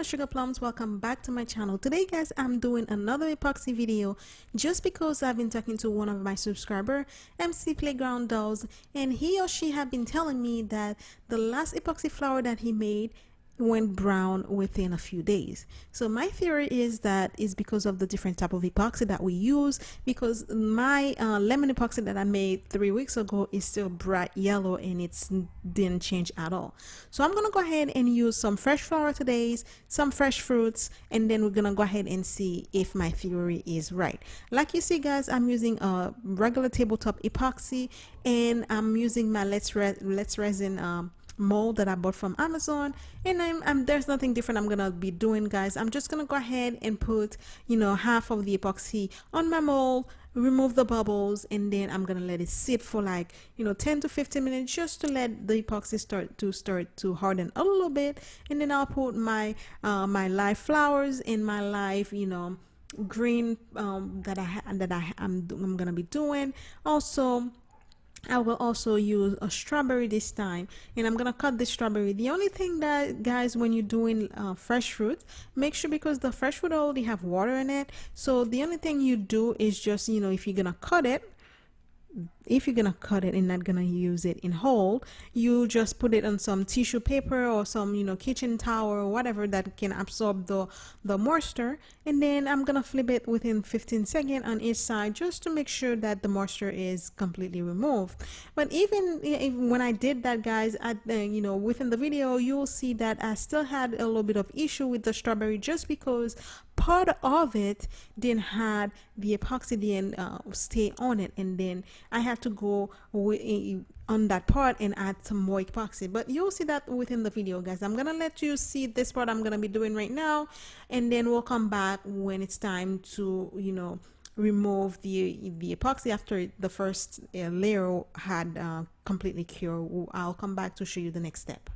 sugar plums, welcome back to my channel. Today guys, I'm doing another epoxy video just because I've been talking to one of my subscriber, MC Playground Dolls, and he or she have been telling me that the last epoxy flower that he made went brown within a few days. So my theory is that is because of the different type of epoxy that we use, because my lemon epoxy that I made 3 weeks ago is still bright yellow and it's didn't change at all. So I'm gonna go ahead and use some fresh flower today, some fresh fruits, and then we're gonna go ahead and see if my theory is right. Like you see guys, I'm using a regular tabletop epoxy and I'm using my Let's Resin mold that I bought from Amazon, and there's nothing different I'm gonna be doing guys. I'm just gonna go ahead and put half of the epoxy on my mold, remove the bubbles, and then I'm gonna let it sit for like 10 to 15 minutes just to let the epoxy start to harden a little bit, and then I'll put my my live flowers and my live green I'm gonna be doing. Also I will also use a strawberry this time, and I'm gonna cut the strawberry. The only thing that guys, when you're doing fresh fruit, make sure, because the fresh fruit already have water in it, so the only thing you do is just if you're gonna cut it, and not gonna use it in whole, you just put it on some tissue paper or some kitchen towel or whatever that can absorb the moisture, and then I'm gonna flip it within 15 seconds on each side just to make sure that the moisture is completely removed. But even when I did that guys, within the video you'll see that I still had a little bit of issue with the strawberry, just because part of it didn't have the epoxy, didn't stay on it, and then I had to go on that part and add some more epoxy. But you'll see that within the video guys. I'm gonna let you see this part I'm gonna be doing right now, and then we'll come back when it's time to remove the epoxy after the first layer had completely cured. I'll come back to show you the next step.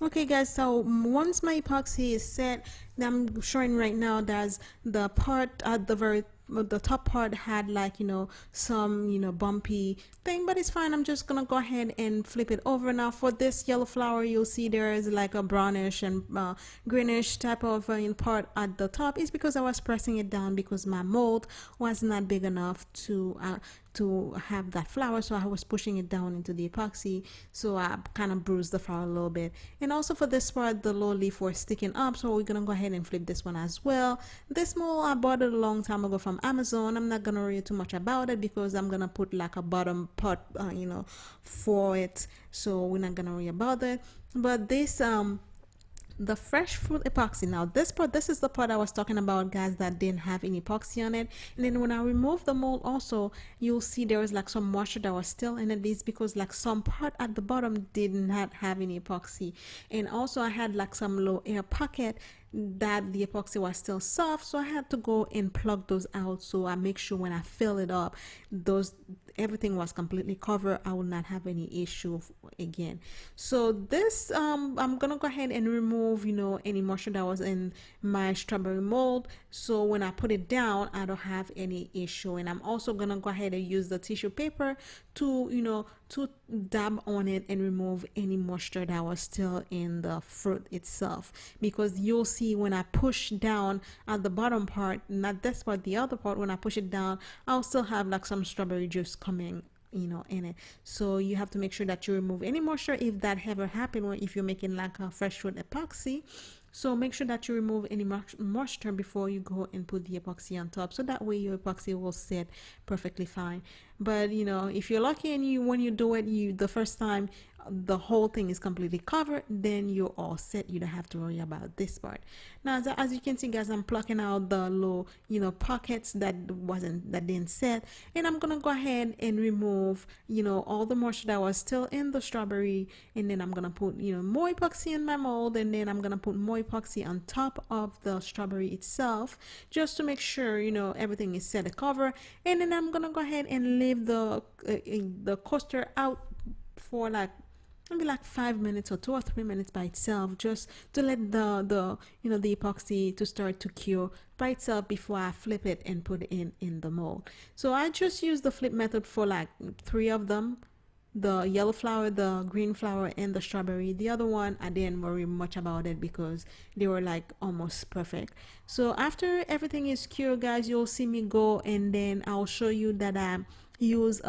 Okay guys, so once my epoxy is set, I'm showing right now there's the part at the top part had like, you know, some, you know, bumpy thing, but it's fine. I'm just gonna go ahead and flip it over. Now for this yellow flower, you'll see there is like a brownish and greenish type of part at the top. It's because I was pressing it down because my mold was not big enough to have that flower, so I was pushing it down into the epoxy, so I kind of bruised the flower a little bit. And also for this part, the low leaf was sticking up, so we're gonna go ahead and flip this one as well. This mold I bought it a long time ago from Amazon. I'm not gonna read too much about it because I'm gonna put like a bottom part you know, for it, so we're not gonna worry about it. But this the fresh fruit epoxy, now this is the part I was talking about, guys, that didn't have any epoxy on it. And then when I remove the mold also, you'll see there was like some moisture that was still in it. It's because like some part at the bottom did not have any epoxy, and also I had like some low air pocket that the epoxy was still soft, so I had to go and plug those out, so I make sure when I fill it up, those everything was completely covered. I will not have any issue again. So this I'm gonna go ahead and remove, you know, any moisture that was in my strawberry mold, so when I put it down I don't have any issue. And I'm also gonna go ahead and use the tissue paper to, you know, to dab on it and remove any moisture that was still in the fruit itself, because you'll see when I push down at the bottom part, not this part, the other part, when I push it down, I'll still have like some strawberry juice coming, you know, in it. So you have to make sure that you remove any moisture if that ever happened, or if you're making like a fresh fruit epoxy. So make sure that you remove any moisture before you go and put the epoxy on top, so that way your epoxy will set perfectly fine. But you know, if you're lucky and you, when you do it, you the first time the whole thing is completely covered, then you're all set. You don't have to worry about this part. Now as you can see, guys, I'm plucking out the low, you know, pockets that didn't set, and I'm gonna go ahead and remove, you know, all the moisture that was still in the strawberry. And then I'm gonna put, you know, more epoxy in my mold, and then I'm gonna put more epoxy on top of the strawberry itself, just to make sure, you know, everything is set to cover. And then I'm gonna go ahead and leave the coaster out for like maybe like 5 minutes or 2 or 3 minutes by itself, just to let the you know, the epoxy to start to cure by itself before I flip it and put it in the mold. So I just use the flip method for like 3 of them: the yellow flower, the green flower, and the strawberry. The other one I didn't worry much about it because they were like almost perfect. So after everything is cured, guys, you'll see me go, and then I'll show you that I use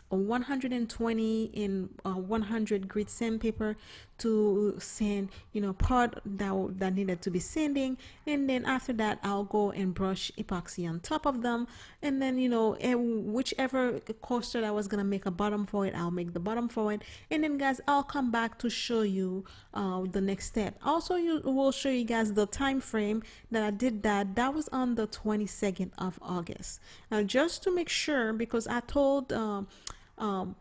120 in 100 grit sandpaper to sand, you know, part that needed to be sanding. And then after that I'll go and brush epoxy on top of them, and then, you know, whichever coaster that was gonna make a bottom for it, I'll make the bottom for it. And then, guys, I'll come back to show you the next step. Also, you will show you guys the time frame that I did that was on the 22nd of August. Now just to make sure, because I told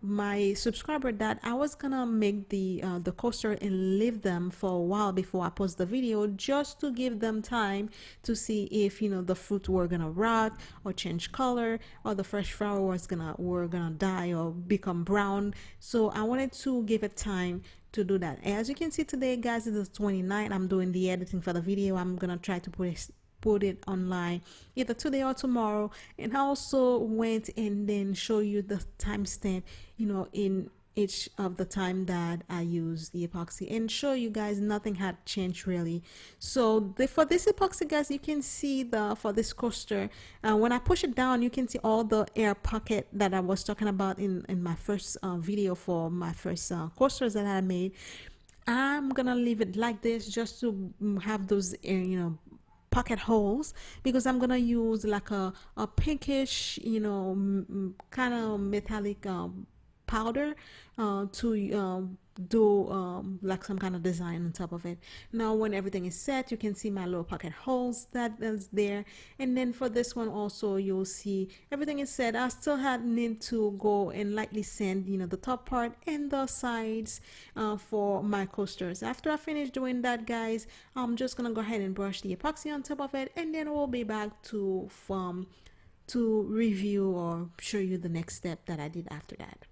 my subscriber that I was gonna make the coaster and leave them for a while before I post the video, just to give them time to see if, you know, the fruit were gonna rot or change color, or the fresh flower were gonna die or become brown. So I wanted to give it time to do that. As you can see today, guys, it is 29th. I'm doing the editing for the video. I'm gonna try to put it online either today or tomorrow. And I also went and then show you the timestamp, you know, in each of the time that I used the epoxy, and show you guys nothing had changed really. So for this epoxy, guys, you can see for this coaster, when I push it down, you can see all the air pocket that I was talking about in my first video for my first coasters that I made. I'm gonna leave it like this just to have those you know, pocket holes, because I'm gonna use like a pinkish, you know, kind of metallic powder to do like some kind of design on top of it. Now when everything is set, you can see my little pocket holes that is there. And then for this one also, you'll see everything is set. I still need to go and lightly sand, you know, the top part and the sides for my coasters. After I finish doing that, guys, I'm just gonna go ahead and brush the epoxy on top of it, and then we'll be back to review or show you the next step that I did after that.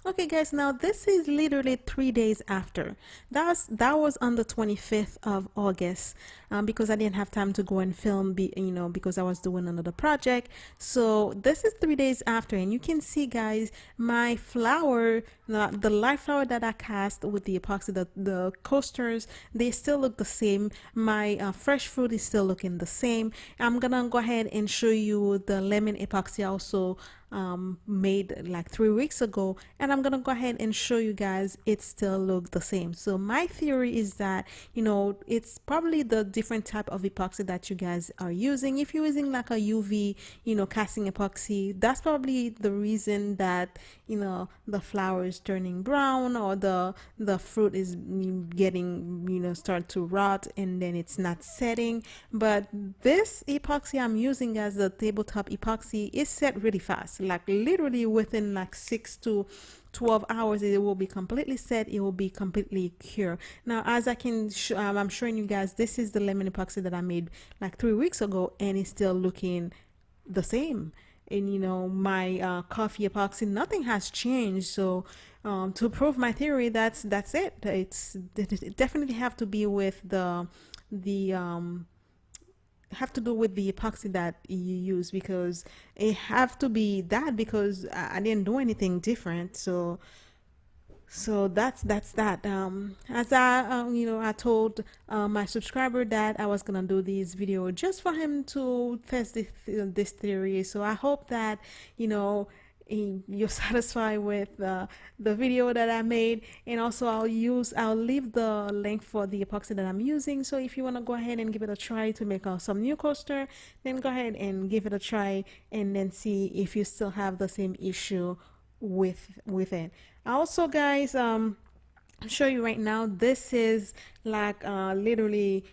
Okay guys, now this is literally 3 days after. That was on the 25th of August, because I didn't have time to go and film, because I was doing another project. So this is 3 days after, and you can see guys, my flower, the live flower that I cast with the epoxy, the coasters, they still look the same. My fresh fruit is still looking the same. I'm gonna go ahead and show you the lemon epoxy also made like 3 weeks ago, and I'm gonna go ahead and show you guys it still look the same. So my theory is that, it's probably the different type of epoxy that you guys are using. If you're using like a UV casting epoxy, that's probably the reason that the flower is turning brown, or the fruit is getting start to rot, and then it's not setting. But this epoxy I'm using as the tabletop epoxy is set really fast, like literally within like 6 to 12 hours it will be completely set, it will be completely cured. Now as I can I'm showing you guys, this is the lemon epoxy that I made like 3 weeks ago, and it's still looking the same. And my coffee epoxy, nothing has changed. So to prove my theory, that's it. It definitely have to be with the have to do with the epoxy that you use, because it have to be that, because I didn't do anything different. So that's that. As I told my subscriber that I was gonna do this video just for him to test this theory. So I hope that you're satisfied with the video that I made. And also I'll leave the link for the epoxy that I'm using. So if you want to go ahead and give it a try to make some new coaster, then go ahead and give it a try, and then see if you still have the same issue with it. Also guys, I'll show you right now, this is like literally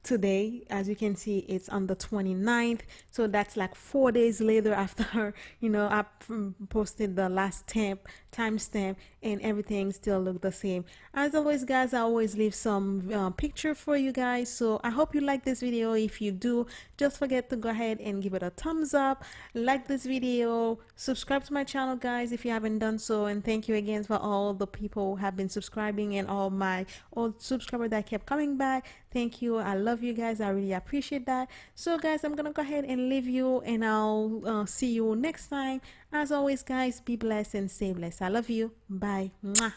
today. As you can see, it's on the 29th, so that's like 4 days later after I posted the last timestamp, and everything still look the same. As always guys, I always leave some picture for you guys. So I hope you like this video. If you do, just forget to go ahead and give it a thumbs up, like this video, subscribe to my channel guys if you haven't done so, and thank you again for all the people who have been subscribing, and all my old subscribers that kept coming back. Thank you, I love you guys, I really appreciate that. So guys, I'm gonna go ahead and leave you, and I'll see you next time. As always guys, be blessed and stay blessed. I love you. Bye. Mwah.